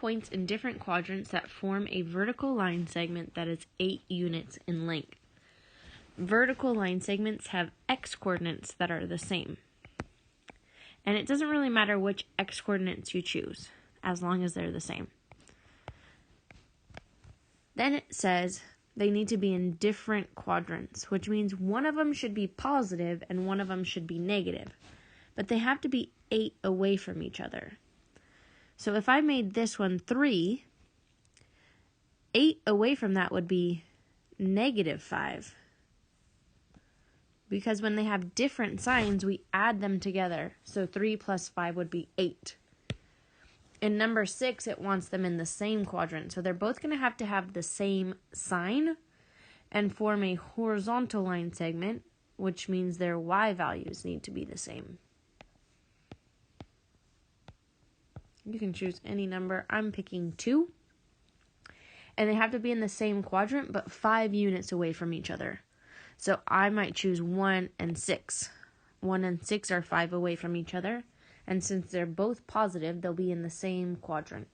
points in different quadrants that form a vertical line segment that is 8 units in length. Vertical line segments have x-coordinates that are the same. And it doesn't really matter which x-coordinates you choose, as long as they're the same. Then it says they need to be in different quadrants, which means one of them should be positive and one of them should be negative. But they have to be 8 away from each other. So if I made this one 3, 8 away from that would be -5. Because when they have different signs, we add them together. So 3 plus 5 would be 8. In number 6, it wants them in the same quadrant. So they're both going to have the same sign and form a horizontal line segment, which means their y values need to be the same. You can choose any number. I'm picking 2. And they have to be in the same quadrant, but 5 units away from each other. So I might choose 1 and 6. 1 and 6 are 5 away from each other. And since they're both positive, they'll be in the same quadrant.